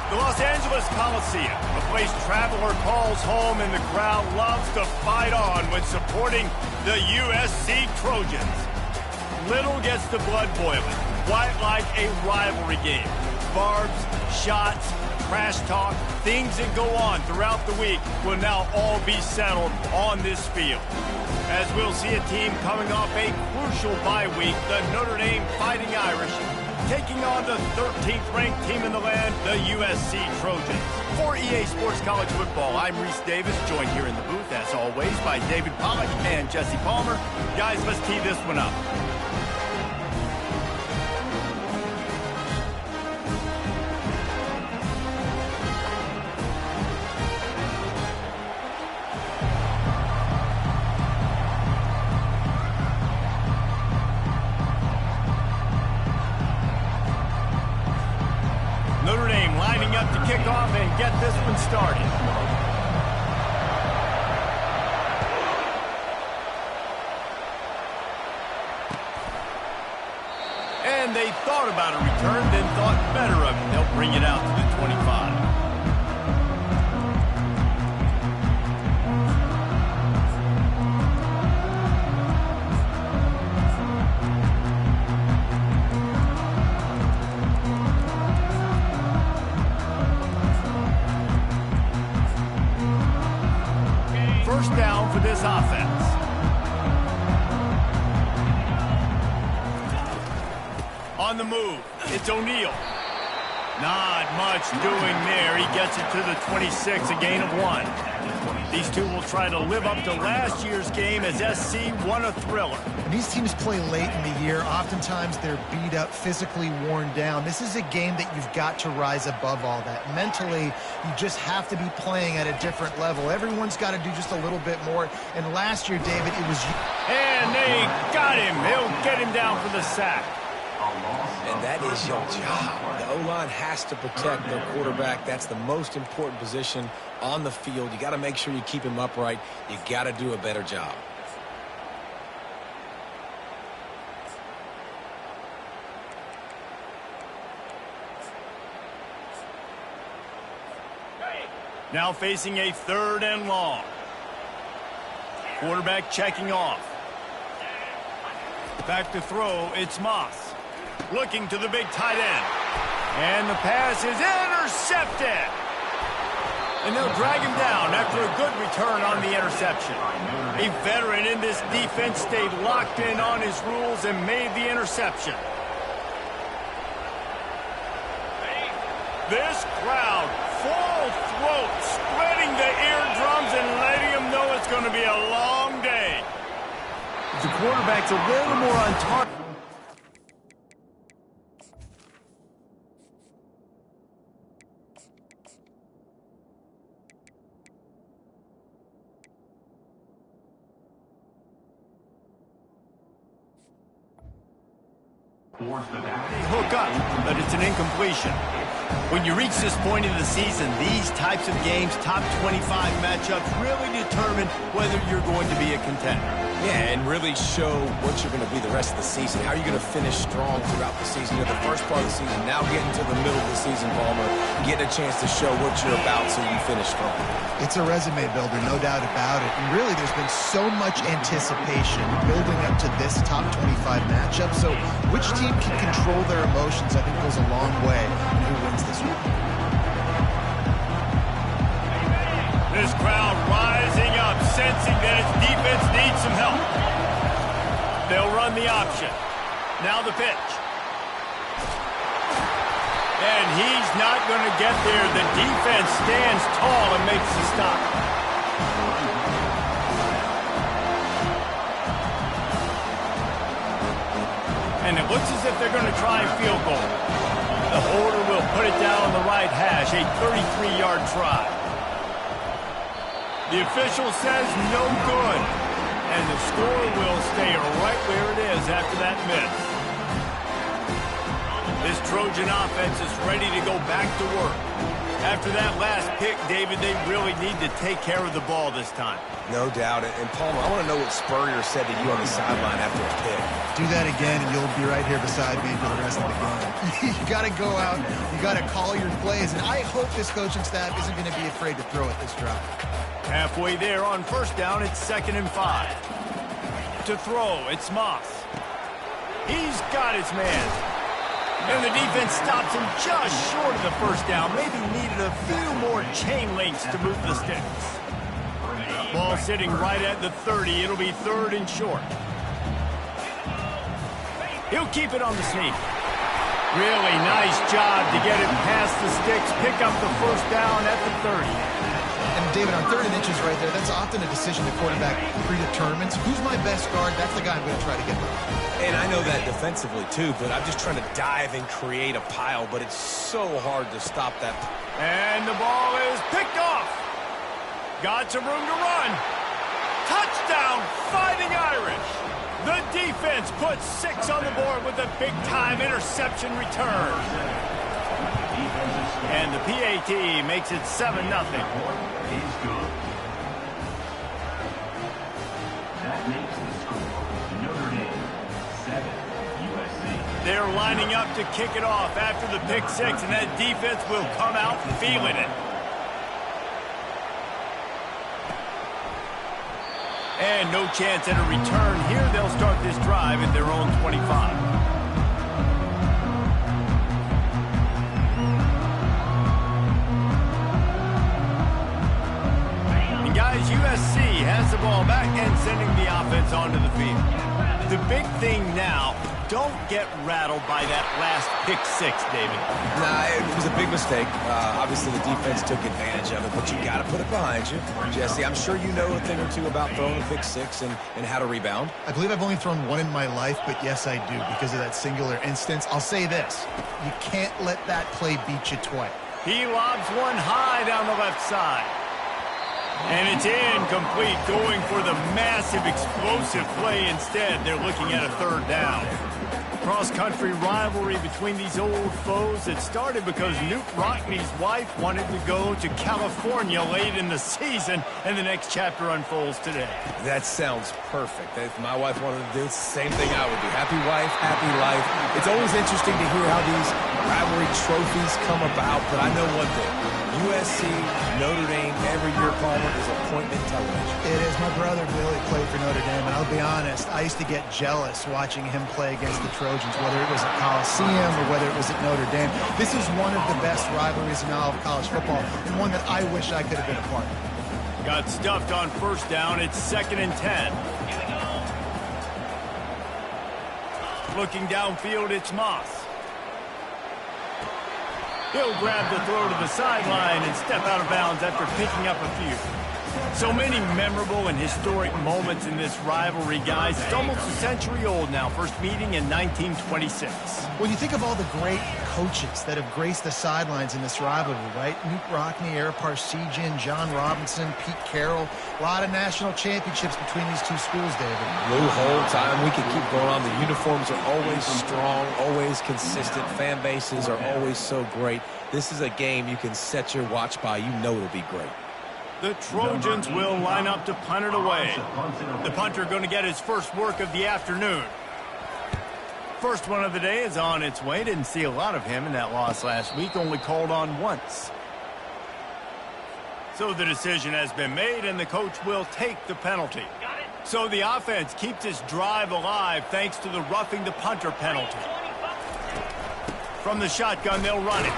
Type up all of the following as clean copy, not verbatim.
The Los Angeles Coliseum, a place traveler calls home and the crowd loves to fight on when supporting the USC Trojans. Little gets the blood boiling, quite like a rivalry game. Barbs, shots, trash talk, things that go on throughout the week will now all be settled on this field. As we'll see a team coming off a crucial bye week, the Notre Dame Fighting Irish, taking on the 13th ranked team in the land, the USC Trojans. For EA Sports College Football, I'm Reese Davis, joined here in the booth, as always, by David Pollack and Jesse Palmer. Guys, let's tee this one up. Notre Dame lining up to kick off and get this one started. And they thought about a return, then thought better of it. They'll bring it out to the 25. First down for this offense. On the move, it's O'Neal. Not much doing there. He gets it to the 26, a gain of 1. These two will try to live up to last year's game as SC won a thriller. When these teams play late in the year, oftentimes they're beat up, physically worn down. This is a game that you've got to rise above all that. Mentally, you just have to be playing at a different level. Everyone's got to do just a little bit more. And last year, David, it was... And they got him. He'll get him down for the sack. And that is your job. The O-line has to protect their quarterback. That's the most important position on the field. You got to make sure you keep him upright. You got to do a better job. Now facing a 3rd and long. Quarterback checking off. Back to throw, it's Moss. Looking to the big tight end. And the pass is intercepted. And they'll drag him down after a good return on the interception. A veteran in this defense stayed locked in on his rules and made the interception. This crowd, full throat, spreading the eardrums and letting them know it's going to be a long day. The quarterback's a little more on target. Hook up, but it's an incompletion. When you reach this point in the season, these types of games, top 25 matchups, really determine whether you're going to be a contender. Yeah, and really show what you're going to be the rest of the season. How are you going to finish strong throughout the season? You're the first part of the season, now getting to the middle of the season, Palmer, getting a chance to show what you're about so you finish strong. It's a resume builder, no doubt about it. And really, there's been so much anticipation building up to this top 25 matchup. So which team can control their emotions, I think, goes a long way in who wins this one. This crowd rising up, sensing that its defense needs some help. They'll run the option. Now the pitch. And he's not going to get there. The defense stands tall and makes the stop. And it looks as if they're going to try a field goal. The holder will put it down on the right hash, a 33-yard try. The official says no good, and the score will stay right where it is after that miss. This Trojan offense is ready to go back to work. After that last pick, David, they really need to take care of the ball this time. No doubt. And Palmer, I want to know what Spurrier said to you on the sideline after a pick. Do that again, and you'll be right here beside me for the rest of the game. You got to go out. You got to call your plays. And I hope this coaching staff isn't going to be afraid to throw at this drive. Halfway there on first down, it's 2nd and 5. To throw, it's Moss. He's got his man. And the defense stops him just short of the first down. Maybe needed a few more chain links to move the sticks. Ball sitting right at the 30. It'll be 3rd and short. He'll keep it on the sneak. Really nice job to get it past the sticks, pick up the first down at the 30. And David, on 3rd and inches right there, that's often a decision the quarterback predetermines. Who's my best guard? That's the guy I'm going to try to get by. And I know that defensively, too, but I'm just trying to dive and create a pile, but it's so hard to stop that. And the ball is picked off. Got some room to run. Touchdown, Fighting Irish. The defense puts 6 on the board with a big-time interception return. And the PAT makes it 7-0. That makes the score Notre Dame 7, USC. They're lining up to kick it off after the pick 6, and that defense will come out feeling it. And no chance at a return here. They'll start this drive at their own 25. And guys, USC has the ball back and sending the offense onto the field. The big thing now, don't get rattled by that last pick 6, David. Nah, it was a big mistake. Obviously, the defense took advantage of it, but you got to put it behind you. Jesse, I'm sure you know a thing or two about throwing a pick 6 and how to rebound. I believe I've only thrown one in my life, but yes, I do because of that singular instance. I'll say this. You can't let that play beat you twice. He lobs one high down the left side. And it's incomplete, going for the massive explosive play instead. They're looking at a 3rd down. Cross-country rivalry between these old foes that started because Newt Rockney's wife wanted to go to California late in the season, and the next chapter unfolds today. That sounds perfect. If my wife wanted to do the same thing I would do. Happy wife, happy life. It's always interesting to hear how these rivalry trophies come about, but I know one thing. USC, Notre Dame, every year, Palmer, is appointment television. It is. My brother Billy played for Notre Dame, and I'll be honest, I used to get jealous watching him play against the Trojans, whether it was at Coliseum or whether it was at Notre Dame. This is one of the best rivalries in all of college football, and one that I wish I could have been a part of. Got stuffed on first down. It's 2nd and 10. Looking downfield, it's Moss. He'll grab the throw to the sideline and step out of bounds after picking up a few. So many memorable and historic moments in this rivalry, guys. It's almost a century old now. First meeting in 1926. When you think of all the great coaches that have graced the sidelines in this rivalry, right? Newt Rockney, Ara Parseghian, John Robinson, Pete Carroll. A lot of national championships between these two schools, David. Blue whole time. We can keep going on. The uniforms are always strong, always consistent. Fan bases are always so great. This is a game you can set your watch by. You know it'll be great. The Trojans will line up to punt it away. The punter going to get his first work of the afternoon. First one of the day is on its way. Didn't see a lot of him in that loss last week. Only called on once. So the decision has been made, and the coach will take the penalty. So the offense keeps this drive alive thanks to the roughing the punter penalty. From the shotgun, they'll run it.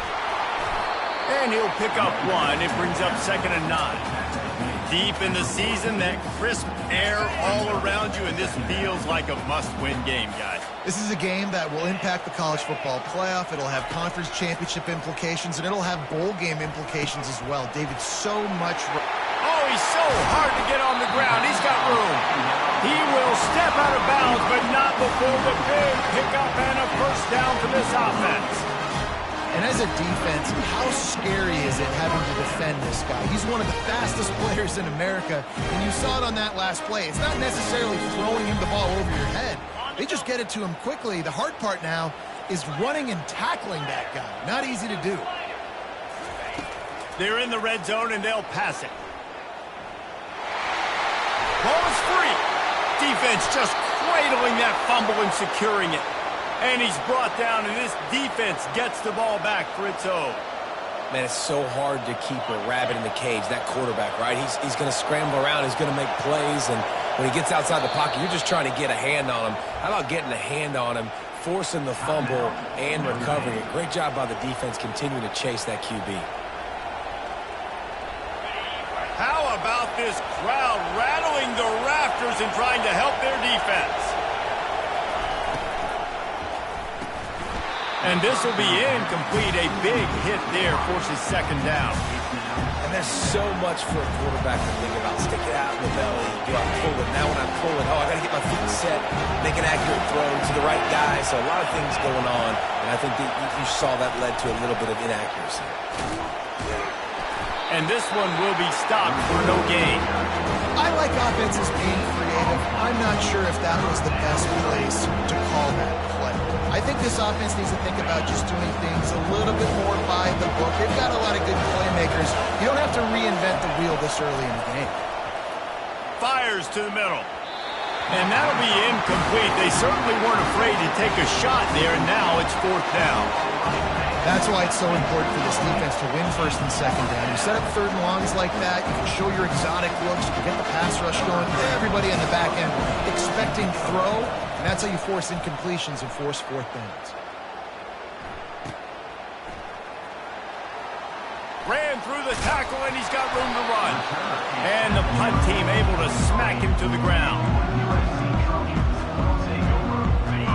And he'll pick up one. It brings up 2nd and 9. Deep in the season, that crisp air all around you, and this feels like a must-win game, guys. This is a game that will impact the college football playoff. It'll have conference championship implications, and it'll have bowl game implications as well. David, so much... Oh, he's so hard to get on the ground. He's got room. He will step out of bounds, but not before the big pickup and a first down for this offense. And as a defense, how scary is it having to defend this guy? He's one of the fastest players in America, and you saw it on that last play. It's not necessarily throwing him the ball over your head. They just get it to him quickly. The hard part now is running and tackling that guy. Not easy to do. They're in the red zone, and they'll pass it. Ball is free. Defense just cradling that fumble and securing it. And he's brought down, and this defense gets the ball back for its own. Man, it's so hard to keep a rabbit in the cage, that quarterback, right? He's going to scramble around. He's going to make plays, and when he gets outside the pocket, you're just trying to get a hand on him. How about getting a hand on him, forcing the fumble, and recovering it? Great job by the defense continuing to chase that QB. How about this crowd rattling the rafters and trying to help their defense? And this will be incomplete. A big hit there forces second down. And there's so much for a quarterback to think about. Stick it out in the belly. Do I pull it? Now when I pull it, I got to get my feet set, make an accurate throw to the right guy. So a lot of things going on. And I think that you saw that led to a little bit of inaccuracy. And this one will be stopped for no gain. I like offenses being creative. I'm not sure if that was the best place to call that play. I think this offense needs to think about just doing things a little bit more by the book. They've got a lot of good playmakers. You don't have to reinvent the wheel this early in the game. Fires to the middle. And that'll be incomplete. They certainly weren't afraid to take a shot there, and now it's fourth down. That's why it's so important for this defense to win first and second down. You set up third and longs like that, you can show your exotic looks, you can get the pass rush going, everybody on the back end expecting throw, and that's how you force incompletions and force fourth downs. Ran through the tackle, and he's got room to run. And the punt team able to smack him to the ground.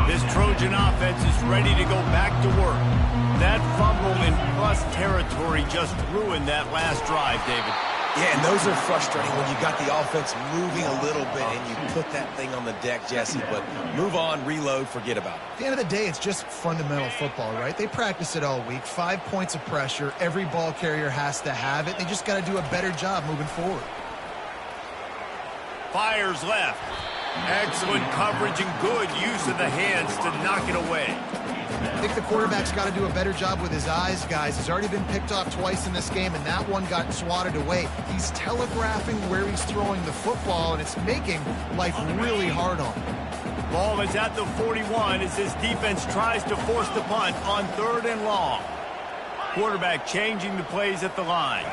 This Trojan offense is ready to go back to work. That fumble in plus territory just ruined that last drive, David. Yeah, and those are frustrating when you got the offense moving a little bit and you put that thing on the deck, Jesse. But move on, reload, forget about it. At the end of the day, it's just fundamental football, right? They practice it all week. 5 points of pressure. Every ball carrier has to have it. They just got to do a better job moving forward. Fires left. Excellent coverage and good use of the hands to knock it away. I think the quarterback's got to do a better job with his eyes, guys. He's already been picked off twice in this game, and that one got swatted away. He's telegraphing where he's throwing the football, and it's making life really hard on him. Ball is at the 41 as this defense tries to force the punt on third and long. Quarterback changing the plays at the line.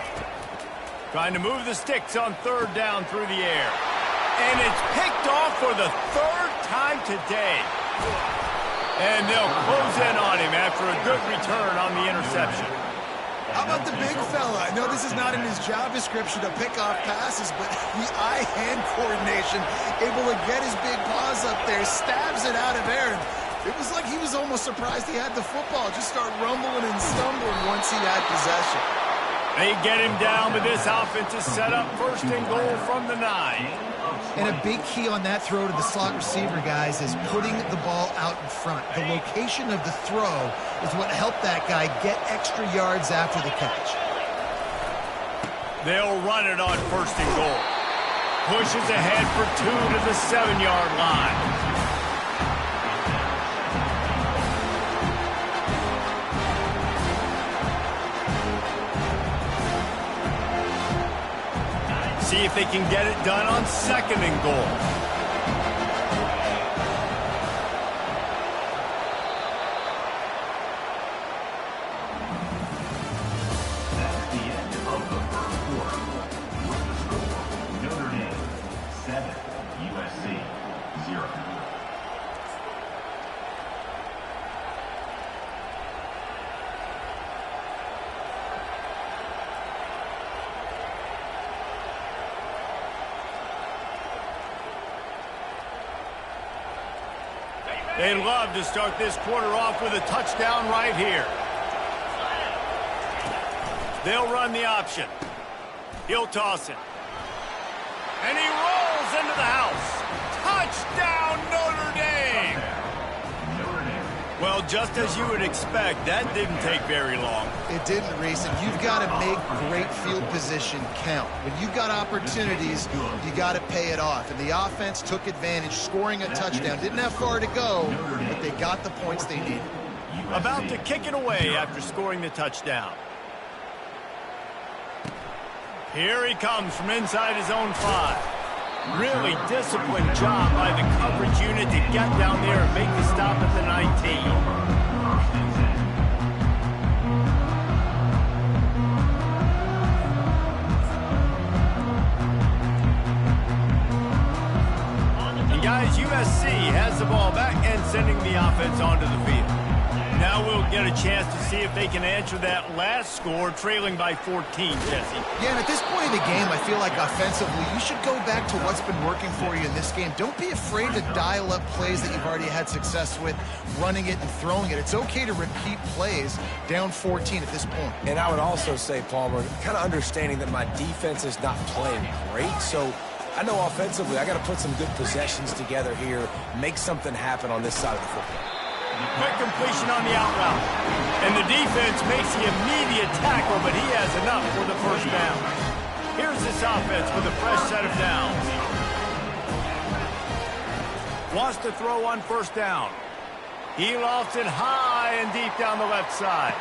Trying to move the sticks on third down through the air. And it's picked off for the third time today. And they'll close in on him after a good return on the interception. How about the big fella? I know this is not in his job description to pick off passes, but the eye-hand coordination, able to get his big paws up there, stabs it out of air. It was like he was almost surprised he had the football. Just start rumbling and stumbling once he had possession. They get him down, but this offense is set up first and goal from the 9. And a big key on that throw to the slot receiver, guys, is putting the ball out in front. The location of the throw is what helped that guy get extra yards after the catch. They'll run it on first and goal. Pushes ahead for 2 to the 7-yard line. See if they can get it done on second and goal. That's the end of the first quarter. With the score, Notre Dame 7, USC 0. They love to start this quarter off with a touchdown right here. They'll run the option. He'll toss it. And he rolls into the house. Touchdown, Notre Dame! Well, just as you would expect, that didn't take very long. It didn't, Reese, and you've got to make great field position count. When you've got opportunities, you got to pay it off. And the offense took advantage, scoring a touchdown. Didn't have far to go, but they got the points they needed. About to kick it away after scoring the touchdown. Here he comes from inside his own 5. Really disciplined job by the coverage unit to get down there and make the stop at the 19. Guys, USC has the ball back and sending the offense onto the field. Now we'll get a chance to see if they can answer that last score, trailing by 14, Jesse. Yeah, and at this point of the game, I feel like offensively, you should go back to what's been working for you in this game. Don't be afraid to dial up plays that you've already had success with, running it and throwing it. It's okay to repeat plays down 14 at this point. And I would also say, Palmer, kind of understanding that my defense is not playing great, so I know offensively I got to put some good possessions together here, make something happen on this side of the football. Quick completion on the out route. And the defense makes the immediate tackle, but he has enough for the first down. Here's this offense with a fresh set of downs. Wants to throw on first down. He lofts it high and deep down the left side.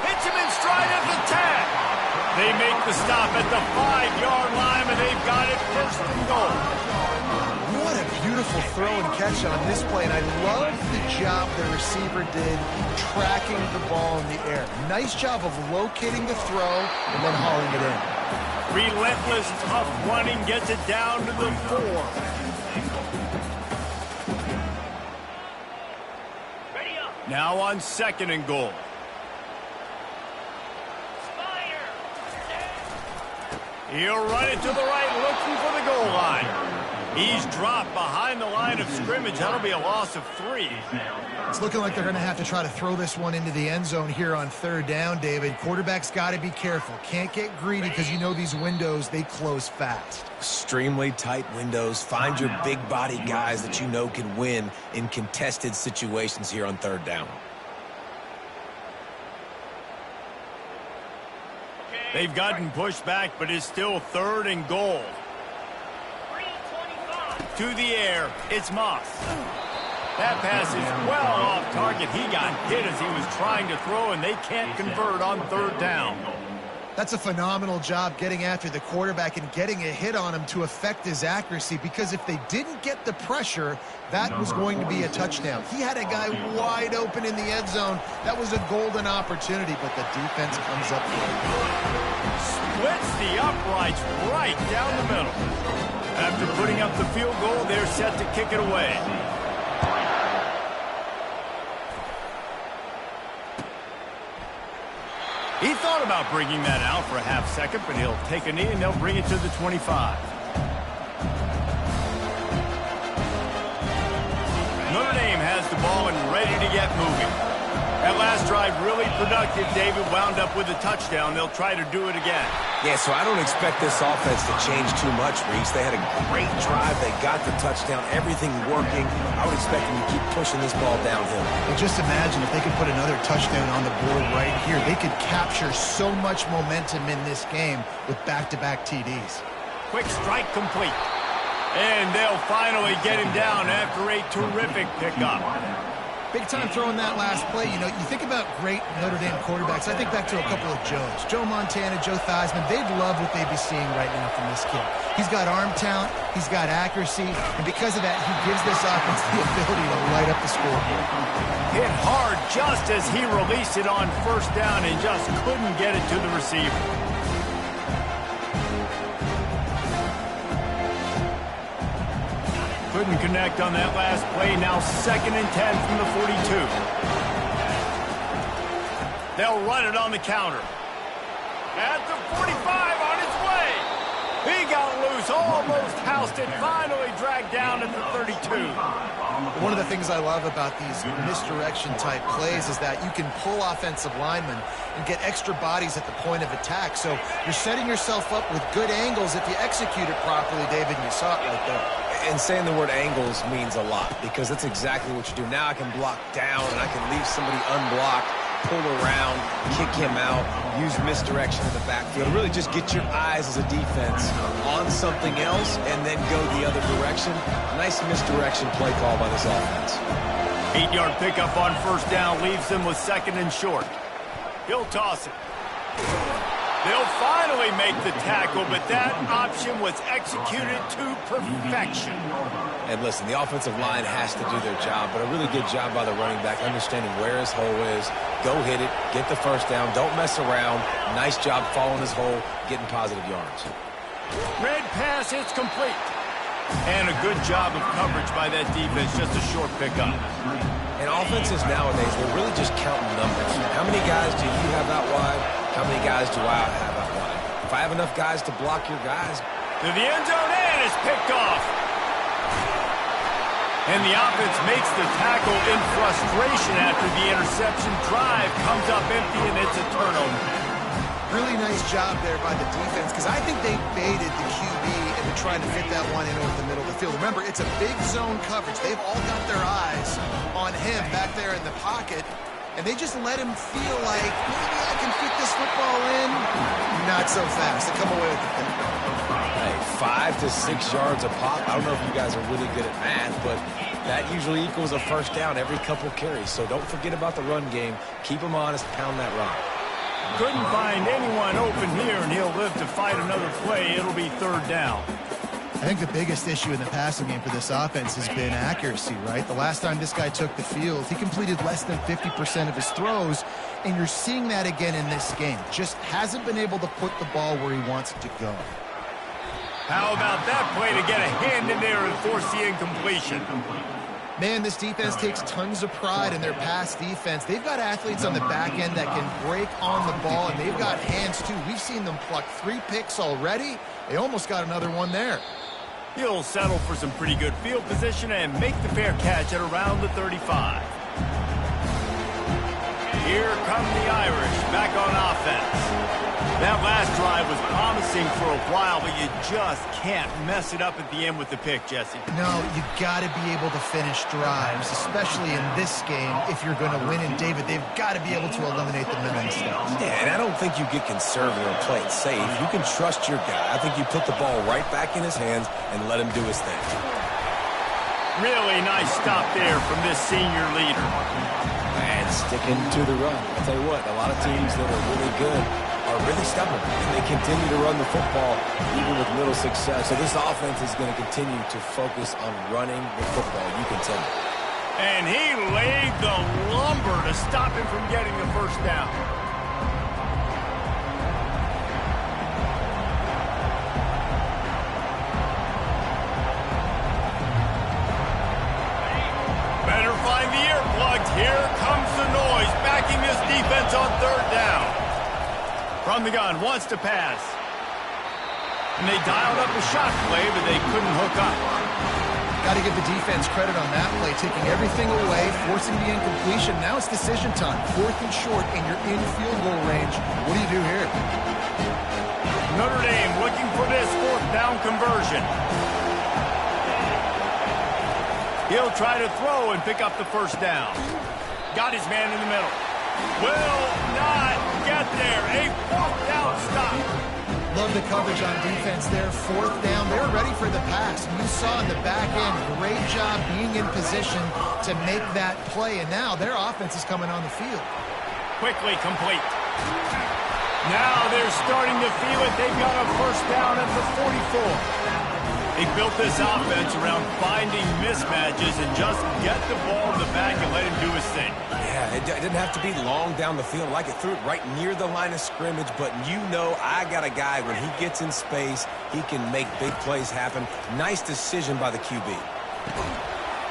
Hits him in stride at the 10. They make the stop at the 5-yard line, and they've got it first and goal. What a beautiful throw and catch on this play, and I love the job the receiver did tracking the ball in the air. Nice job of locating the throw and then hauling it in. Relentless, tough running gets it down to the 4. Now on second and goal. He'll run it to the right, looking for the goal line. He's dropped behind the line of scrimmage. That'll be a loss of 3. It's looking like they're going to have to try to throw this one into the end zone here on third down, David. Quarterback's got to be careful. Can't get greedy because you know these windows, they close fast. Extremely tight windows. Find your big body guys that you know can win in contested situations here on third down. They've gotten pushed back, but it's still third and goal. To the air, it's Moss. That pass is well off target. He got hit as he was trying to throw, and they can't convert on third down. That's a phenomenal job getting after the quarterback and getting a hit on him to affect his accuracy, because if they didn't get the pressure, that was going to be a touchdown. He had a guy wide open in the end zone. That was a golden opportunity, but the defense comes up with it. Splits the uprights right down the middle. After putting up the field goal, they're set to kick it away. He thought about bringing that out for a half second, but he'll take a knee and they'll bring it to the 25. Notre Dame has the ball and ready to get moving. That last drive really productive. David wound up with a touchdown. They'll try to do it again. Yeah, so I don't expect this offense to change too much, Reese. They had a great drive. They got the touchdown. Everything working. I would expect them to keep pushing this ball downhill. Well, just imagine if they could put another touchdown on the board right here. They could capture so much momentum in this game with back-to-back TDs. Quick strike complete. And they'll finally get him down after a terrific pickup. Big time throwing that last play. You know, you think about great Notre Dame quarterbacks. I think back to a couple of Joes. Joe Montana, Joe Theismann. They'd love what they'd be seeing right now from this kid. He's got arm talent. He's got accuracy. And because of that, he gives this offense the ability to light up the scoreboard. Hit hard just as he released it on first down and just couldn't get it to the receiver. Couldn't connect on that last play. Now 2nd and 10 from the 42. They'll run it on the counter. At the 45 on its way. He got loose, almost housed it, finally dragged down at the 32. One of the things I love about these misdirection type plays is that you can pull offensive linemen and get extra bodies at the point of attack. So you're setting yourself up with good angles if you execute it properly, David, and you saw it right there. And saying the word angles means a lot, because that's exactly what you do. Now I can block down and I can leave somebody unblocked, pull around, kick him out, use misdirection in the backfield. Really just get your eyes as a defense on something else and then go the other direction. Nice misdirection play call by this offense. 8-yard pickup on first down leaves them with 2nd and short. He'll toss it. They'll finally make the tackle, but that option was executed to perfection. And listen, the offensive line has to do their job, but a really good job by the running back, understanding where his hole is. Go hit it, get the first down, don't mess around. Nice job following his hole, getting positive yards. Red pass, it's complete. And a good job of coverage by that defense, just a short pickup. And offenses nowadays, they're really just counting numbers. How many guys do you have out wide? How many guys do I have out wide? If I have enough guys to block your guys. To the end zone, and it's picked off. And the offense makes the tackle in frustration after the interception. Drive comes up empty, and it's a turnover. Really nice job there by the defense, because I think they baited the QB into trying to fit that one in over the middle of the field. Remember, it's a big zone coverage. They've all got their eyes on him back there in the pocket, and they just let him feel like, maybe I can fit this football in. Not so fast. They come away with the thing. Hey, 5 to 6 yards a pop. I don't know if you guys are really good at math, but that usually equals a first down every couple carries. So don't forget about the run game. Keep them honest, pound that rock. Couldn't find anyone open here, and he'll live to fight another play. It'll be 3rd down. I think the biggest issue in the passing game for this offense has been accuracy, right? The last time this guy took the field, he completed less than 50% of his throws, and you're seeing that again in this game. Just hasn't been able to put the ball where he wants it to go. How about that play to get a hand in there and force the incompletion? Man, this defense takes tons of pride in their pass defense. They've got athletes on the back end that can break on the ball, and they've got hands, too. We've seen them pluck 3 picks already. They almost got another one there. He'll settle for some pretty good field position and make the fair catch at around the 35. Here come the Irish back on offense. That last drive was promising for a while, but you just can't mess it up at the end with the pick, Jesse. No, you got to be able to finish drives, especially in this game. If you're going to win, and David, they've got to be able to eliminate the middle stuff. Yeah, and I don't think you get conservative and play it safe. You can trust your guy. I think you put the ball right back in his hands and let him do his thing. Really nice stop there from this senior leader. And sticking to the run. I'll tell you what, a lot of teams that are really good are really stubborn, and they continue to run the football even with little success. So this offense is going to continue to focus on running the football, you can tell. And he laid the lumber to stop him from getting the first down. Better find the earplugs. Here comes the noise, backing this defense on 3rd down. From the gun, wants to pass. And they dialed up a shot play, but they couldn't hook up. Got to give the defense credit on that play, taking everything away, forcing the incompletion. Now it's decision time. 4th and short, and you're in field goal range. What do you do here? Notre Dame looking for this 4th down conversion. He'll try to throw and pick up the first down. Got his man in the middle. Will not get there. A 4th down stop. Love the coverage on defense there. 4th down. They were ready for the pass. You saw in the back end, great job being in position to make that play. And now their offense is coming on the field. Quickly complete. Now they're starting to feel it. They've got a first down at the 44. He built this offense around finding mismatches and just get the ball in the back and let him do his thing. Yeah, it didn't have to be long down the field. Like it threw it right near the line of scrimmage, but you know I got a guy, when he gets in space, he can make big plays happen. Nice decision by the QB.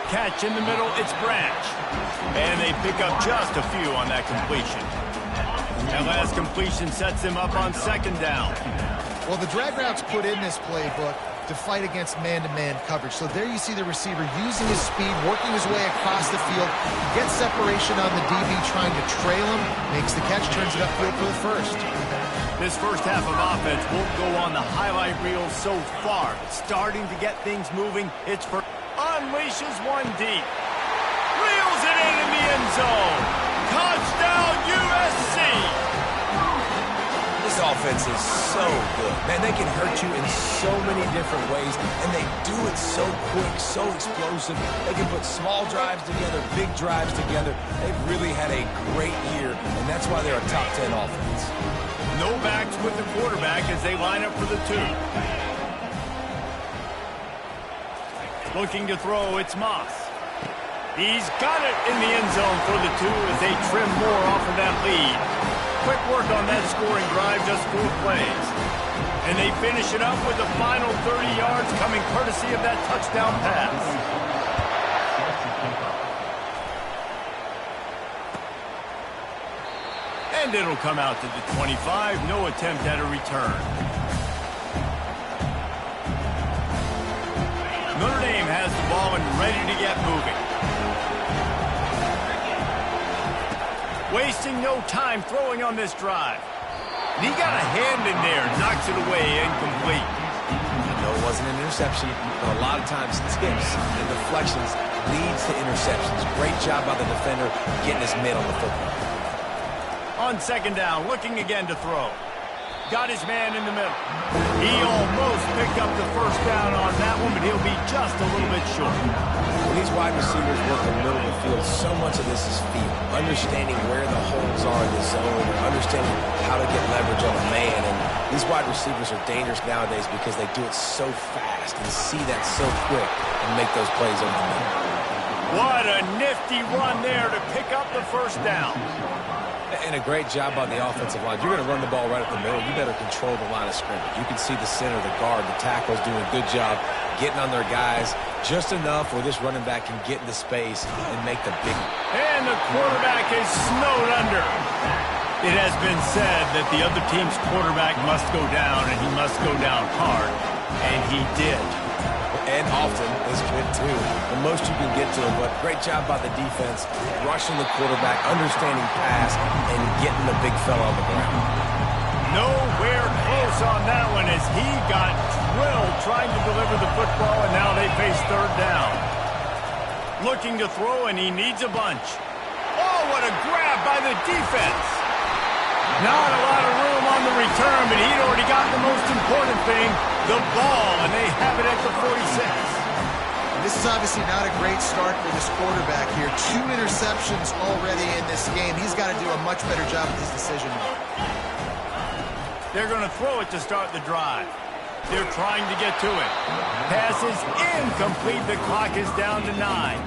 Catch in the middle, it's Branch. And they pick up just a few on that completion. That last completion sets him up on 2nd down. Well, the drag routes put in this playbook to fight against man-to-man coverage. So there you see the receiver using his speed, working his way across the field, gets separation on the DB, trying to trail him, makes the catch, turns it upfield for the first. This first half of offense won't go on the highlight reel so far. Starting to get things moving. It's for unleashes one deep. Reels it in the end zone. Touchdown USC. This offense offense is so good. Man, they can hurt you in so many different ways, and they do it so quick, so explosive. They can put small drives together, big drives together. They've really had a great year, and that's why they're a top 10 offense. No backs with the quarterback as they line up for the 2. Looking to throw, it's Moss. He's got it in the end zone for the 2 as they trim more off of that lead. Quick work on that scoring drive, just 4 plays. And they finish it up with the final 30 yards coming courtesy of that touchdown pass. And it'll come out to the 25. No attempt at a return. Notre Dame has the ball and ready to get moving. Wasting no time throwing on this drive. And he got a hand in there, knocks it away, incomplete. No, it wasn't an interception, but a lot of times tips and deflections leads to interceptions. Great job by the defender getting his mitt on the football. On second down, looking again to throw. Got his man in the middle. He almost picked up the first down on that one, but he'll be just a little bit short. When these wide receivers work in the middle of the field, so much of this is feel. Understanding where the holes are in the zone, understanding how to get leverage on a man. And these wide receivers are dangerous nowadays because they do it so fast and see that so quick and make those plays over the middle. What a nifty run there to pick up the first down. And a great job on the offensive line. You're going to run the ball right up the middle. You better control the line of scrimmage. You can see the center, the guard, the tackles doing a good job getting on their guys just enough where this running back can get into space and make the big. And the quarterback is snowed under. It has been said that the other team's quarterback must go down, and he must go down hard. And he did. And often is good, too. The most you can get to him, but great job by the defense, rushing the quarterback, understanding pass, and getting the big fella on the ground. Nowhere close on that one as he got drilled trying to deliver the football, and now they face third down. Looking to throw, and he needs a bunch. Oh, what a grab by the defense. Not a lot of room on the return, but he'd already got the most important thing, the ball, and they have it at the 46. This is obviously not a great start for this quarterback here. 2 interceptions already in this game. He's got to do a much better job with his decision. They're going to throw it to start the drive. They're trying to get to it. Pass is incomplete. The clock is down to 9.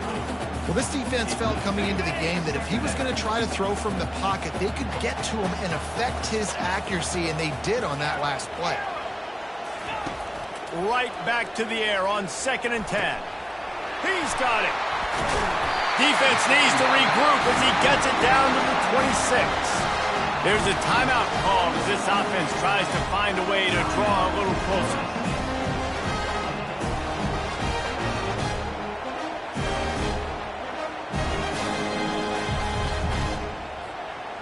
Well, this defense felt coming into the game that if he was going to try to throw from the pocket, they could get to him and affect his accuracy, and they did on that last play. Right back to the air on 2nd and 10. He's got it. Defense needs to regroup as he gets it down to the 26. There's a timeout called as this offense tries to find a way to draw a little closer.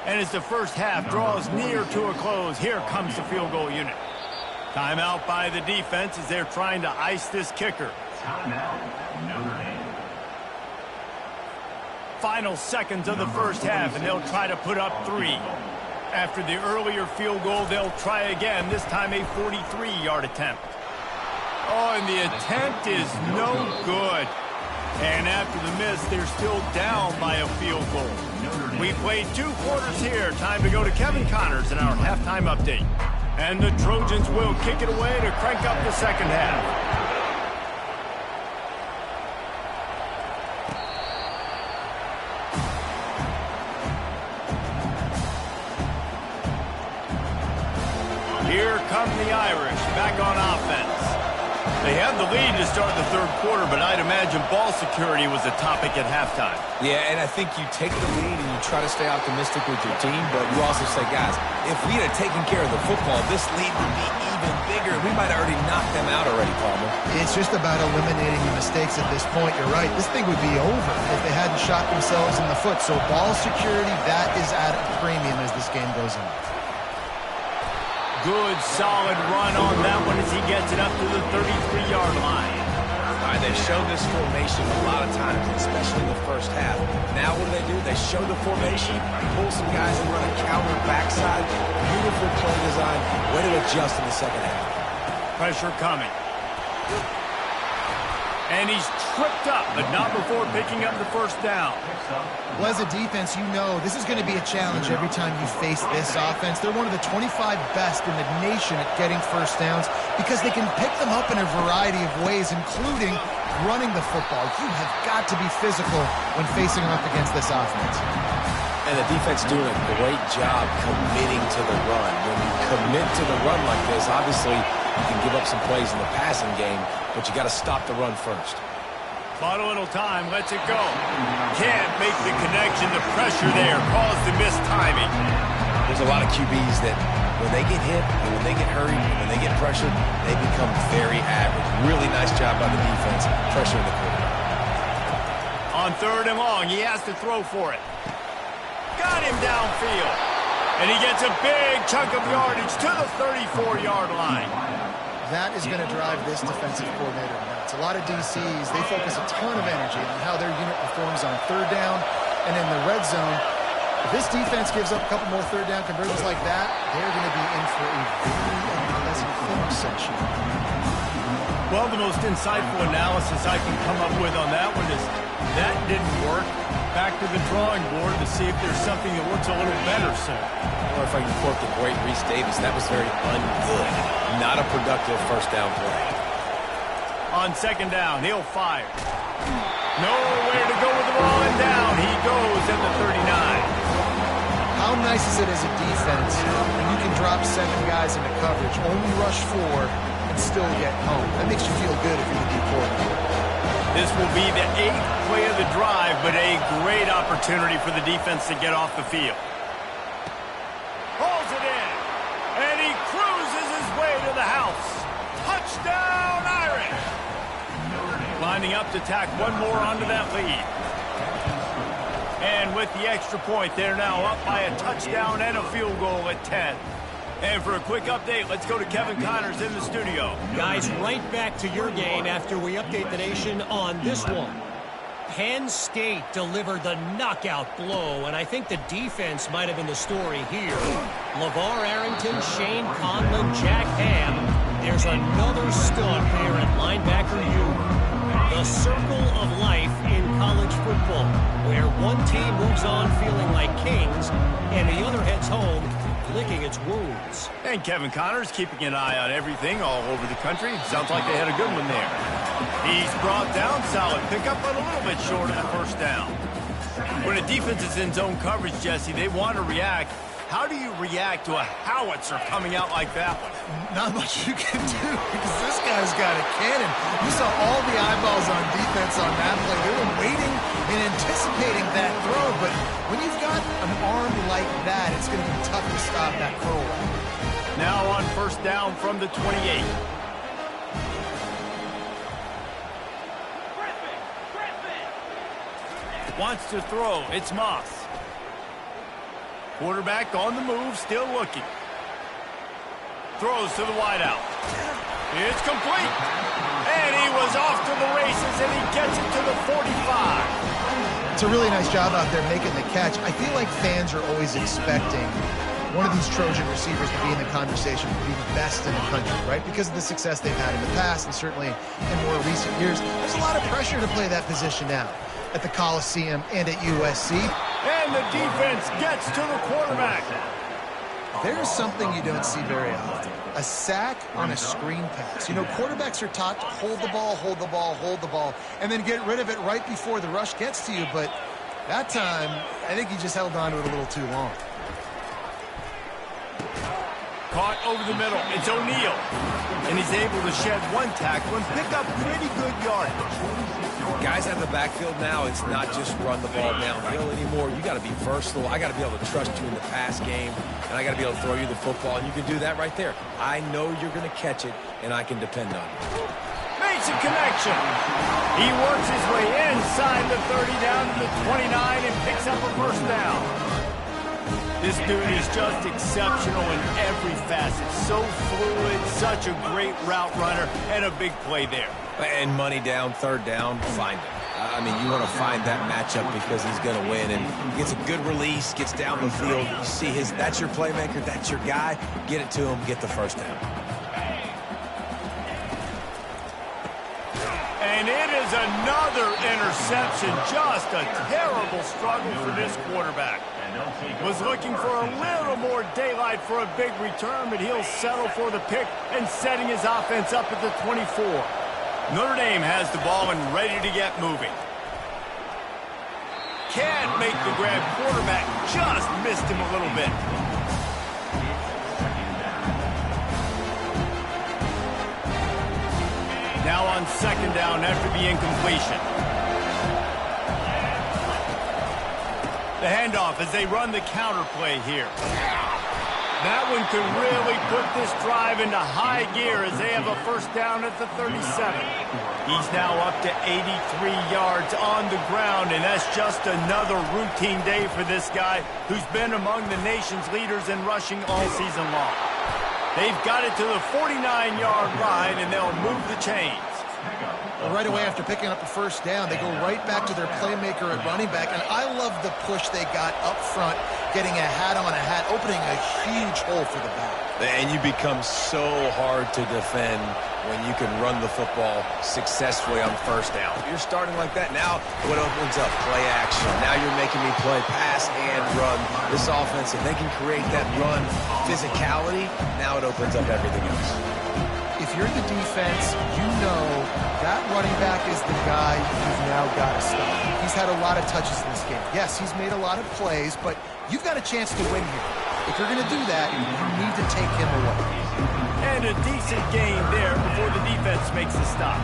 And as the first half draws near to a close, here comes the field goal unit. Timeout by the defense as they're trying to ice this kicker. Timeout, Notre Dame. Final seconds of the first half, and they'll try to put up 3. After the earlier field goal, they'll try again, this time a 43-yard attempt. Oh, and the attempt is no good. And after the miss, they're still down by a field goal. We played 2 quarters here. Time to go to Kevin Connors in our halftime update. And the Trojans will kick it away to crank up the second half. Here come the Irish, back on offense. They had the lead to start the third quarter, but I'd imagine ball security was a topic at halftime. Yeah, and I think you take the lead and you try to stay optimistic with your team, but you also say, guys, if we had taken care of the football, this lead would be even bigger. We might have already knocked them out already, Palmer. It's just about eliminating the mistakes at this point. You're right. This thing would be over if they hadn't shot themselves in the foot. So ball security, that is at a premium as this game goes on. Good, solid run on that one as he gets it up to the 33-yard line. All right, they've shown this formation a lot of times, especially in the first half. Now what do? They show the formation, pull some guys and run a counter backside. Beautiful play play design. Way to adjust in the second half. Pressure coming. And he's tripped up, but not before picking up the first down. Well, as a defense, you know this is going to be a challenge every time you face this offense. They're one of the 25 best in the nation at getting first downs because they can pick them up in a variety of ways, including running the football. You have got to be physical when facing off against this offense. And the defense doing a great job committing to the run. When you commit to the run like this, obviously you can give up some plays in the passing game, but you got to stop the run first. Bought a little time, lets it go. Can't make the connection. The pressure there caused the missed timing. There's a lot of QBs that when they get hit, and when they get hurried, and when they get pressured, they become very average. Really nice job by the defense, pressuring the quarterback. On 3rd and long, he has to throw for it. Got him downfield. And he gets a big chunk of yardage to the 34-yard line. That is going to drive this defensive coordinator nuts. A lot of DCs, they focus a ton of energy on how their unit performs on 3rd down and in the red zone. If this defense gives up a couple more 3rd down conversions like that, they're going to be in for a very unpleasant film session. Well, the most insightful analysis I can come up with on that one is that didn't work. Back to the drawing board to see if there's something that works a little better soon. Or if I can quote the great Reese Davis, that was very ungood. Not a productive first down play. On 2nd down, he'll fire. Nowhere to go with the ball, and down he goes at the 39. How nice is it as a defense when you can drop 7 guys into coverage, only rush 4, and still get home? That makes you feel good if you're the D coordinator. This will be the 8th play of the drive, but a great opportunity for the defense to get off the field. Pulls it in, and he cruises his way to the house. Touchdown, Irish! Lining up to tack one more onto that lead. And with the extra point, they're now up by a touchdown and a field goal at 10. And for a quick update, let's go to Kevin Connors in the studio. Guys, right back to your game after we update the nation on this one. Penn State delivered the knockout blow, and I think the defense might have been the story here. LeVar Arrington, Shane Conlon, Jack Ham. There's another stud there at linebacker U. The circle of life in college football, where one team moves on feeling like kings, and the other heads home licking its wounds. And Kevin Connors keeping an eye on everything all over the country. Sounds like they had a good one there. He's brought down, solid pickup, but a little bit short of the first down. When a defense is in zone coverage, Jesse, they want to react. How do you react to a howitzer coming out like that one? Not much you can do because this guy's got a cannon. You saw all the eyeballs on defense on that play. They were waiting and anticipating that throw, but when you've got an arm like that, it's going to be tough to stop that throwaway. Now on 1st down from the 28. Wants to throw. It's Moss. Quarterback on the move, still looking. Throws to the wideout. It's complete. And he was off to the races, and he gets it to the 45. It's a really nice job out there making the catch. I feel like fans are always expecting one of these Trojan receivers to be in the conversation for being best in the country, right? Because of the success they've had in the past and certainly in more recent years. There's a lot of pressure to play that position now at the Coliseum and at USC. And the defense gets to the quarterback. There's something you don't see very often. A sack on a screen pass. You know, quarterbacks are taught to hold the ball, hold the ball, hold the ball, and then get rid of it right before the rush gets to you. But that time, I think he just held on to it a little too long. Caught over the middle. It's O'Neal. And he's able to shed one tackle and pick up pretty good yardage. Guys out of the backfield now, it's not just run the ball downhill anymore. You got to be versatile. I got to be able to trust you in the pass game, and I got to be able to throw you the football, and you can do that right there. I know you're going to catch it, and I can depend on you. Makes a connection. He works his way inside the 30 down to the 29 and picks up a first down. This dude is just exceptional in every facet. So fluid, such a great route runner, and a big play there. And money down, 3rd down, find it. I mean, you want to find that matchup because he's going to win. And gets a good release, gets down the field. You see that's your playmaker, that's your guy. Get it to him, get the first down. And it is another interception. Just a terrible struggle for this quarterback. Was looking for a little more daylight for a big return, but he'll settle for the pick and setting his offense up at the 24. Notre Dame has the ball and ready to get moving. Can't make the grab. Quarterback just missed him a little bit. Now on second down after the incompletion. The handoff as they run the counter play here. That one could really put this drive into high gear as they have a first down at the 37. He's now up to 83 yards on the ground, and that's just another routine day for this guy who's been among the nation's leaders in rushing all season long. They've got it to the 49-yard line, and they'll move the chains. Well, right away after picking up a first down, they go right back to their playmaker at running back, and I love the push they got up front, getting a hat on a hat, opening a huge hole for the back. And you become so hard to defend when you can run the football successfully on first down. If you're starting like that, now what opens up? Play action. Now you're making me play pass and run. This offense, if they can create that run physicality, now it opens up everything else. If you're the defense, you know that running back is the guy you've now got to stop. He's had a lot of touches in this game. Yes, he's made a lot of plays, but you've got a chance to win here. If you're going to do that, you need to take him away. And a decent gain there before the defense makes a stop.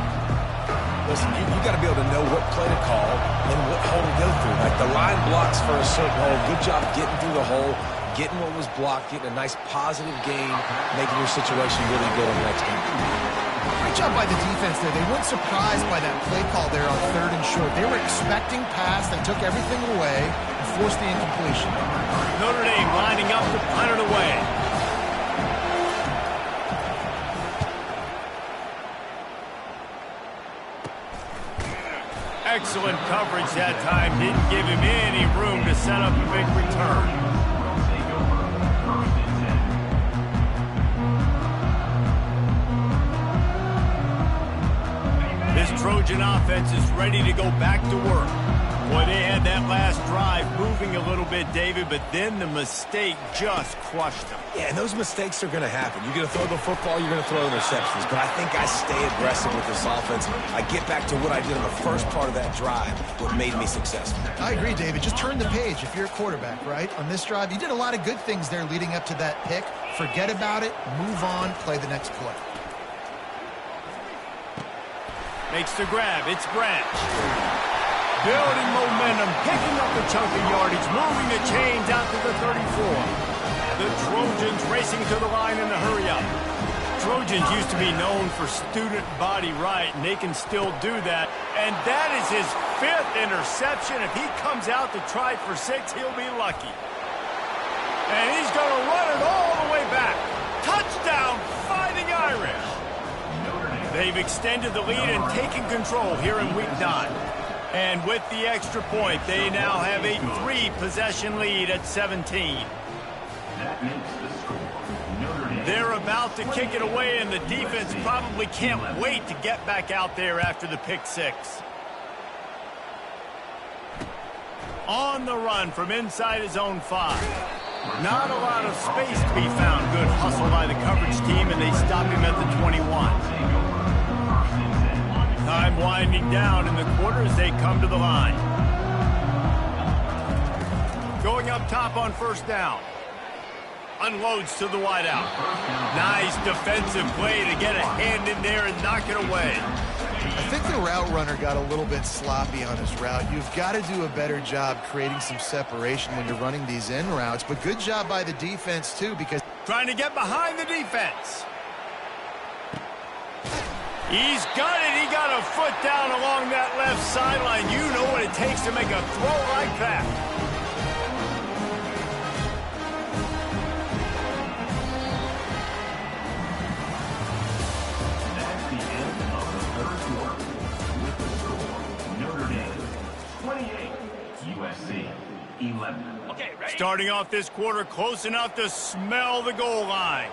Listen, you got to be able to know what play to call and what hole to go through. Like the line blocks for a certain hole. Good job getting through the hole, getting what was blocked, getting a nice positive gain, making your situation really good in the next game. Great job by the defense there. They weren't surprised by that play call there on third and short. They were expecting pass. They took everything away and forced the incompletion. Notre Dame lining up to punt it away. Excellent coverage that time. Didn't give him any room to set up a big return. This Trojan offense is ready to go back to work. Boy, they had that last drive moving a little bit, David, but then the mistake just crushed them. Yeah, and those mistakes are going to happen. You're going to throw the football, you're going to throw interceptions. But I think I stay aggressive with this offense. I get back to what I did in the first part of that drive, what made me successful. I agree, David. Just turn the page if you're a quarterback, right? On this drive, you did a lot of good things there leading up to that pick. Forget about it, move on, play the next play. Makes the grab. It's Branch. Building momentum, picking up a chunk of yardage, moving the chains out to the 34. The Trojans racing to the line in the hurry-up. Trojans used to be known for student body right, and they can still do that. And that is his 5th interception. If he comes out to try for 6, he'll be lucky. And he's going to run it all the way back. Touchdown, Fighting Irish. They've extended the lead and taken control here in Week 9. And with the extra point, they now have a 3-possession lead at 17. They're about to kick it away, and the defense probably can't wait to get back out there after the pick 6. On the run from inside his own 5. Not a lot of space to be found. Good hustle by the coverage team, and they stop him at the 21. Time winding down in the quarter as they come to the line. Going up top on first down. Unloads to the wideout. Nice defensive play to get a hand in there and knock it away. I think the route runner got a little bit sloppy on his route. You've got to do a better job creating some separation when you're running these in routes. But good job by the defense, too, because... Trying to get behind the defense. He's got it. He got a foot down along that left sideline. You know what it takes to make a throw like that. That's the end of the third quarter. With the score, Notre Dame Starting off this quarter close enough to smell the goal line.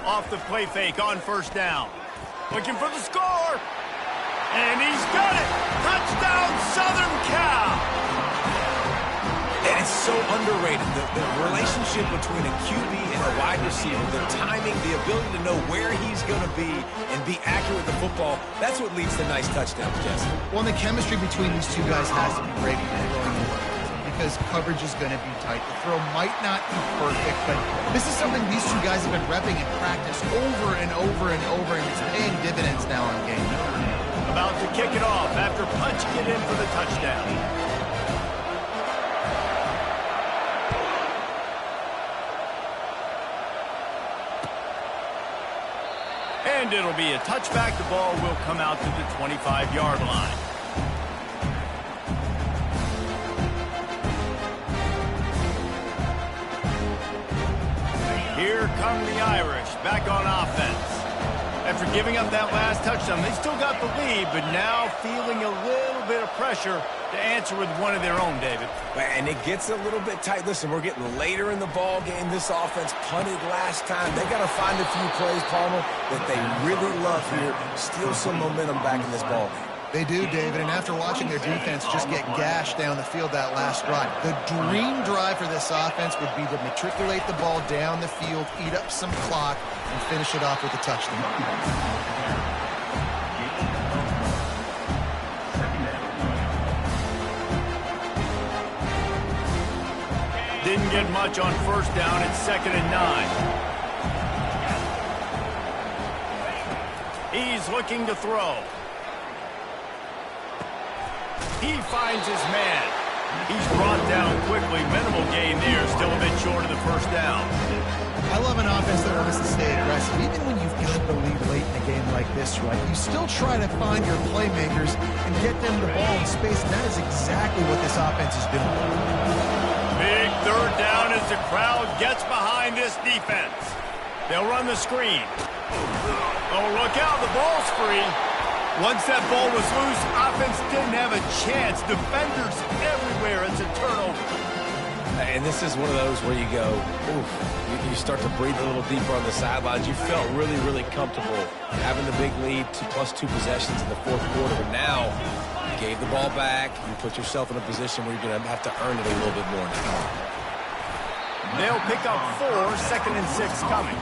Off the play fake on first down. Looking for the score. And he's got it. Touchdown, Southern Cal. And it's so underrated. The relationship between a QB and a wide receiver, the timing, the ability to know where he's going to be and be accurate with the football, that's what leads to nice touchdowns, Jesse. Well, and the chemistry between these two guys has to be great because coverage is going to be tight. The throw might not be perfect, but this is something these two guys have been repping in practice over and over and over, and it's paying dividends now in game. About to kick it off after punching it in for the touchdown. And it'll be a touchback. The ball will come out to the 25-yard line. Here come the Irish back on offense. After giving up that last touchdown, they still got the lead, but now feeling a little bit of pressure to answer with one of their own, David. And it gets a little bit tight. Listen, we're getting later in the ball game. This offense punted last time. They got to find a few plays, Palmer, that they really love here. Steal some momentum back in this ball game. They do, David, and after watching their defense just get gashed down the field that last drive, the dream drive for this offense would be to matriculate the ball down the field, eat up some clock, and finish it off with a touchdown. Didn't get much on first down. It's 2nd and 9. He's looking to throw. He finds his man. He's brought down quickly. Minimal gain there. Still a bit short of the first down. I love an offense that wants to stay aggressive. Even when you've got the lead late in a game like this, right, you still try to find your playmakers and get them the ball in space, and that is exactly what this offense is doing. Big third down as the crowd gets behind this defense. They'll run the screen. Oh, look out. The ball's free. Once that ball was loose, offense didn't have a chance. Defenders everywhere. It's a turnover. And this is one of those where you go, oof, you start to breathe a little deeper on the sidelines. You felt really, really comfortable having the big lead, +2 possessions in the fourth quarter. But now you gave the ball back. You put yourself in a position where you're going to have to earn it a little bit more now. They'll pick up 4, 2nd and 6 coming.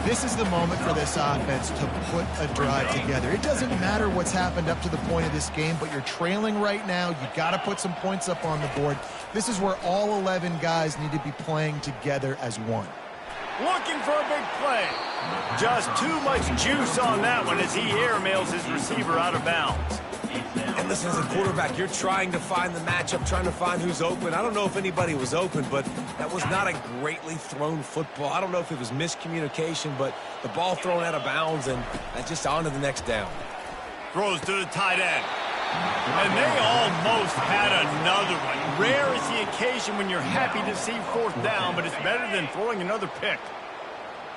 This is the moment for this offense to put a drive together. It doesn't matter what's happened up to the point of this game, but you're trailing right now. You got to put some points up on the board. This is where all 11 guys need to be playing together as one. Looking for a big play. Just too much juice on that one as he airmails his receiver out of bounds. And listen, as a quarterback, you're trying to find the matchup, trying to find who's open. I don't know if anybody was open, but that was not a greatly thrown football. I don't know if it was miscommunication, but the ball thrown out of bounds and just on to the next down. Throws to the tight end. And they almost had another one. Rare is the occasion when you're happy to see 4th down, but it's better than throwing another pick.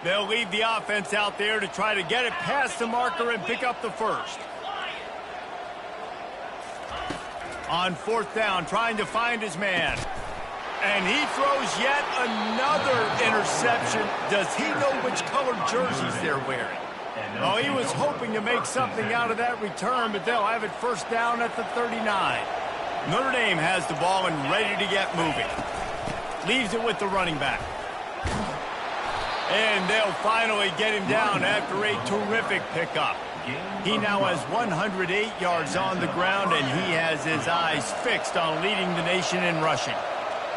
They'll leave the offense out there to try to get it past the marker and pick up the first. On 4th down, trying to find his man. And he throws yet another interception. Does he know which colored jerseys they're wearing? Oh, he was hoping to make something out of that return, but they'll have it 1st down at the 39. Notre Dame has the ball and ready to get moving. Leaves it with the running back. And they'll finally get him down after a terrific pickup. He now has 108 yards on the ground, and he has his eyes fixed on leading the nation in rushing.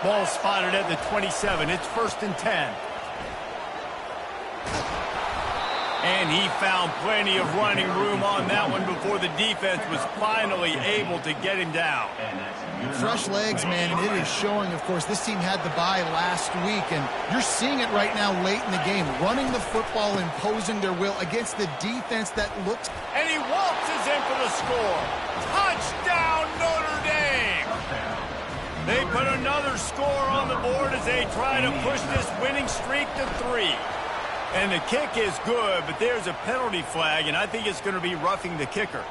Ball spotted at the 27. It's 1st and 10. And he found plenty of running room on that one before the defense was finally able to get him down. Fresh legs, man, and it is showing, of course, this team had the bye last week, and you're seeing it right now late in the game, running the football, imposing their will against the defense that looks... And he waltzes in for the score. Touchdown, Notre Dame! They put another score on the board as they try to push this winning streak to 3. And the kick is good, but there's a penalty flag, and I think it's going to be roughing the kicker.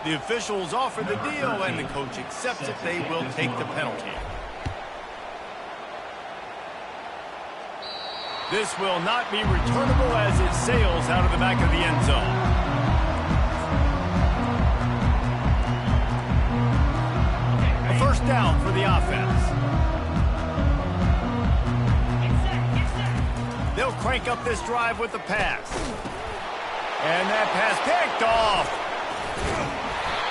The officials offer the deal, and the coach accepts it. They will take the penalty. This will not be returnable as it sails out of the back of the end zone. A first down for the offense. They'll crank up this drive with the pass. And that pass picked off.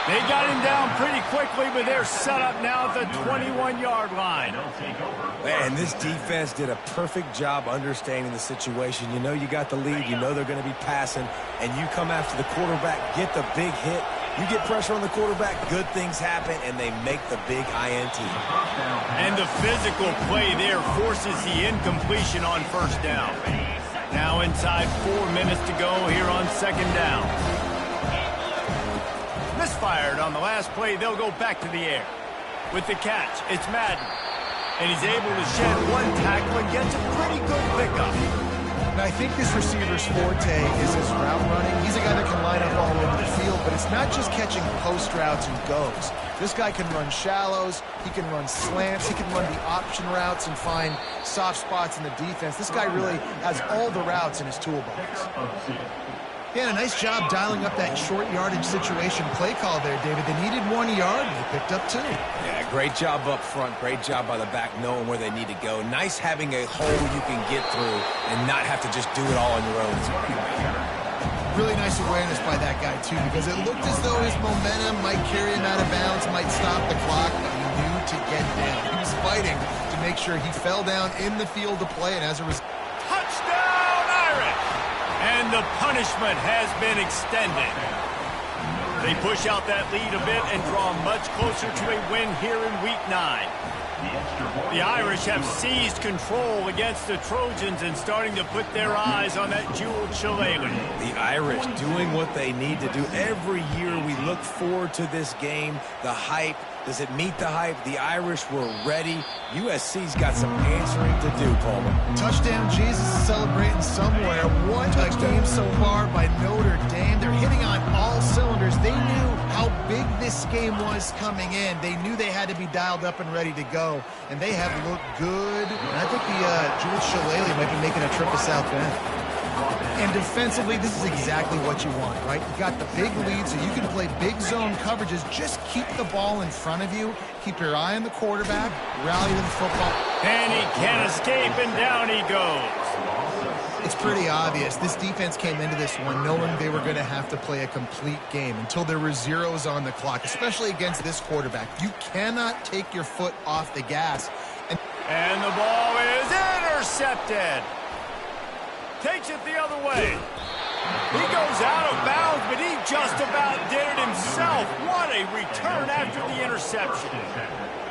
They got him down pretty quickly, but they're set up now at the 21-yard line. Man, this defense did a perfect job understanding the situation. You know you got the lead. You know they're going to be passing. And you come after the quarterback, get the big hit. You get pressure on the quarterback, good things happen, and they make the big INT. And the physical play there forces the incompletion on first down. Now inside 4 minutes to go here on second down. Misfired on the last play. They'll go back to the air. With the catch, it's Madden. And he's able to shed one tackle and gets a pretty good pickup. And I think this receiver's forte is his route running. He's a guy that can line up all over the field, but it's not just catching post routes and goes. This guy can run shallows, he can run slants, he can run the option routes and find soft spots in the defense. This guy really has all the routes in his toolbox. Yeah, and a nice job dialing up that short yardage situation play call there, David. They needed 1 yard, and they picked up 2. Yeah, great job up front. Great job by the back knowing where they need to go. Nice having a hole you can get through and not have to just do it all on your own. Really nice awareness by that guy, too, because it looked as though his momentum might carry him out of bounds, might stop the clock, but he knew to get down. He was fighting to make sure he fell down in the field to play, and as a result... Touchdown, Irish! And the punishment has been extended. They push out that lead a bit and draw much closer to a win here in Week 9. The Irish have seized control against the Trojans and starting to put their eyes on that jeweled shillelagh. The Irish doing what they need to do. Every year we look forward to this game. The hype. Does it meet the hype? The Irish were ready. USC's got some answering to do, Palmer. Touchdown Jesus is celebrating somewhere. What a game so far by Notre Dame. They're hitting on all cylinders. They knew how big this game was coming in. They knew they had to be dialed up and ready to go, and they have looked good. And I think the Jules Shillelagh might be making a trip to South Bend. And defensively, this is exactly what you want, right? You got the big lead, so you can play big zone coverages. Just keep the ball in front of you. Keep your eye on the quarterback. Rally to the football. And he can't escape, and down he goes. It's pretty obvious. This defense came into this one knowing they were going to have to play a complete game until there were zeros on the clock, especially against this quarterback. You cannot take your foot off the gas. And the ball is intercepted. Takes it the other way. He goes out of bounds, but he just about did it himself. What a return after the interception.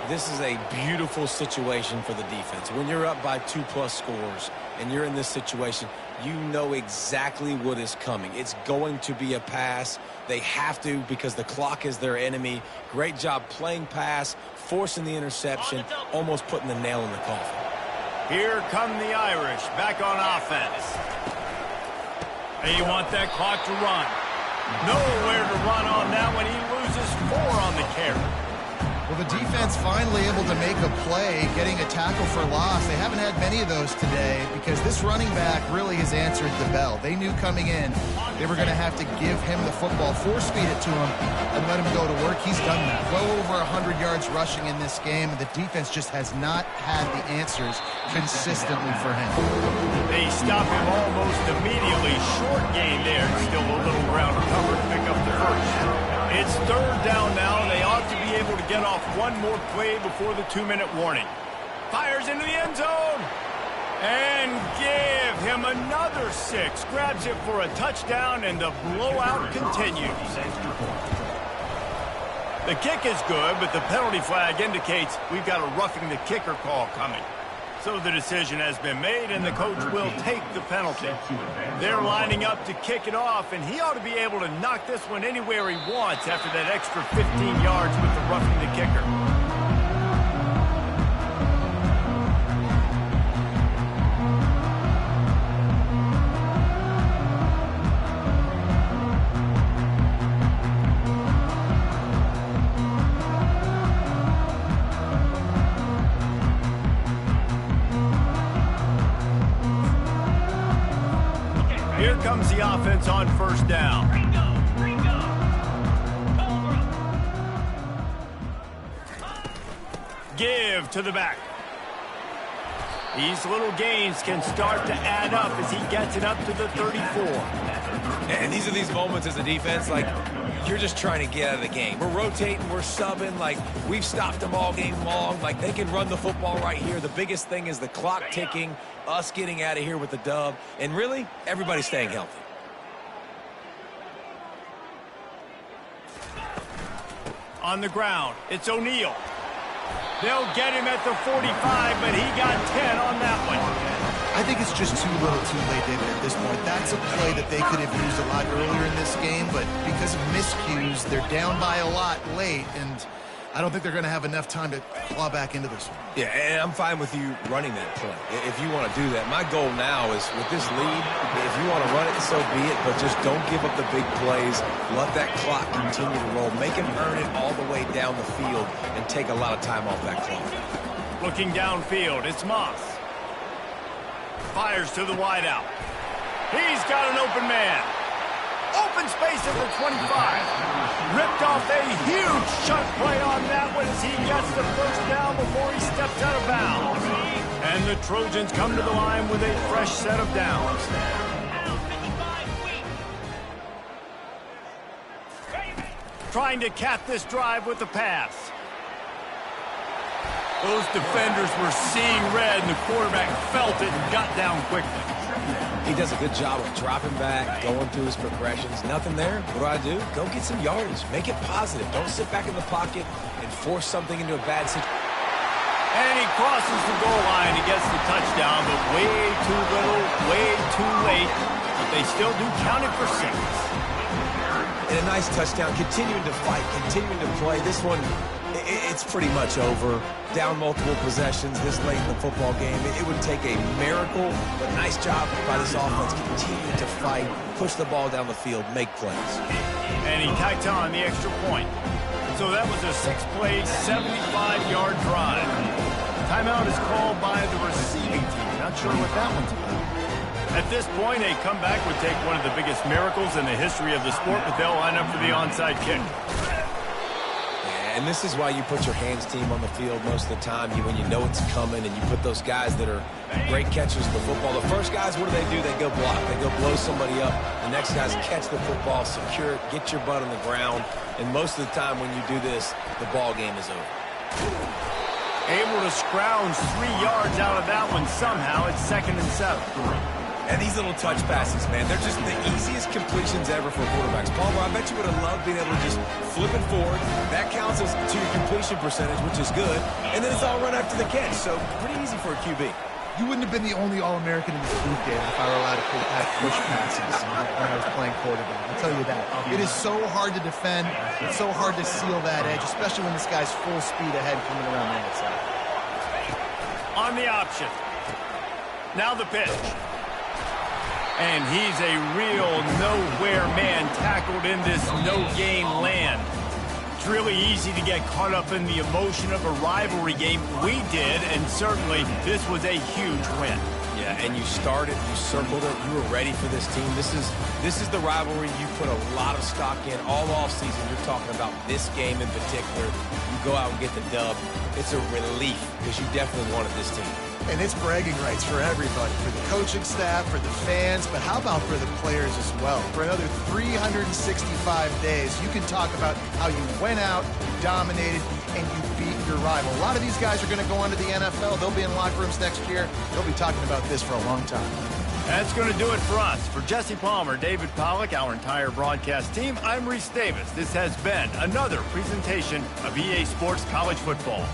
This is a beautiful situation for the defense. When you're up by 2+ scores and you're in this situation, you know exactly what is coming. It's going to be a pass. They have to because the clock is their enemy. Great job playing pass, forcing the interception, almost putting the nail in the coffin. Here come the Irish back on offense. They want that clock to run. Nowhere to run on that when he loses 4 on the carry. Well, the defense finally able to make a play, getting a tackle for loss. They haven't had many of those today because this running back really has answered the bell. They knew coming in they were going to have to give him the football, force-feed it to him, and let him go to work. He's done that. Well over 100 yards rushing in this game, and the defense just has not had the answers consistently for him. They stop him almost immediately. Short gain there. Still a little ground to cover to pick up the first. It's third down now. They ought to be able to get off one more play before the 2-minute warning. Fires into the end zone. And give him another 6. Grabs it for a touchdown, and the blowout continues. The kick is good, but the penalty flag indicates we've got a roughing the kicker call coming. So the decision has been made, and the coach will take the penalty. They're lining up to kick it off, and he ought to be able to knock this one anywhere he wants after that extra 15 yards with the roughing the kicker. Here comes the offense on first down. Give to the back. These little gains can start to add up as he gets it up to the 34. And these are these moments as a defense, like, you're just trying to get out of the game. We're rotating, we're subbing, like, we've stopped them all game long. Like, they can run the football right here. The biggest thing is the clock ticking, us getting out of here with the dub, and really, everybody staying healthy. On the ground, it's O'Neal. They'll get him at the 45, but he got 10 on that one. I think it's just too little too late, David, at this point. That's a play that they could have used a lot earlier in this game, but because of miscues, they're down by a lot late, and I don't think they're going to have enough time to claw back into this one. Yeah, and I'm fine with you running that play if you want to do that. My goal now is with this lead, if you want to run it, so be it, but just don't give up the big plays. Let that clock continue to roll. Make him earn it all the way down the field and take a lot of time off that clock. Looking downfield, it's Moss. Fires to the wideout. He's got an open man. Open space at the 25. Ripped off a huge shot play on that one as he gets the first down before he steps out of bounds. And the Trojans come to the line with a fresh set of downs. Trying to cap this drive with the pass. Those defenders were seeing red, and the quarterback felt it and got down quickly. He does a good job of dropping back, going through his progressions. Nothing there. What do? Go get some yardage. Make it positive. Don't sit back in the pocket and force something into a bad situation. And he crosses the goal line. He gets the touchdown, but way too little, way too late. But they still do count it for 6. And a nice touchdown. Continuing to fight, continuing to play. This one, it's pretty much over. Down multiple possessions this late in the football game. It would take a miracle, but nice job by this offense. Continue to fight, push the ball down the field, make plays. And he tacked on the extra point. So that was a 6-play, 75-yard drive. Timeout is called by the receiving team. Not sure what that one's about. At this point, a comeback would take one of the biggest miracles in the history of the sport, but they'll line up for the onside kick. And this is why you put your hands team on the field most of the time when you know it's coming, and you put those guys that are great catchers of the football. The first guys, what do? They go block. They go blow somebody up. The next guys catch the football, secure it, get your butt on the ground. And most of the time when you do this, the ball game is over. Able to scrounge 3 yards out of that one somehow. It's 2nd and 7. And these little touch passes, man, they're just the easiest completions ever for quarterbacks. Palmer, I bet you would have loved being able to just flip it forward. That counts as to your completion percentage, which is good. And then it's all run after the catch, so pretty easy for a QB. You wouldn't have been the only All-American in this group, David, if I were allowed to push passes when I was playing quarterback. I'll tell you that. It is so hard to defend. It's so hard to seal that edge, especially when this guy's full speed ahead coming around the outside. On the option. Now the pitch. And he's a real nowhere man tackled in this no-game land. It's really easy to get caught up in the emotion of a rivalry game. We did, and certainly this was a huge win. Yeah, and you started, you circled it, you were ready for this team. This is the rivalry you put a lot of stock in all offseason. You're talking about this game in particular. You go out and get the dub. It's a relief because you definitely wanted this team. And it's bragging rights for everybody, for the coaching staff, for the fans, but how about for the players as well? For another 365 days, you can talk about how you went out, you dominated, and you beat your rival. A lot of these guys are going to go on to the NFL. They'll be in locker rooms next year. They'll be talking about this for a long time. That's going to do it for us. For Jesse Palmer, David Pollack, our entire broadcast team, I'm Reese Davis. This has been another presentation of EA Sports College Football.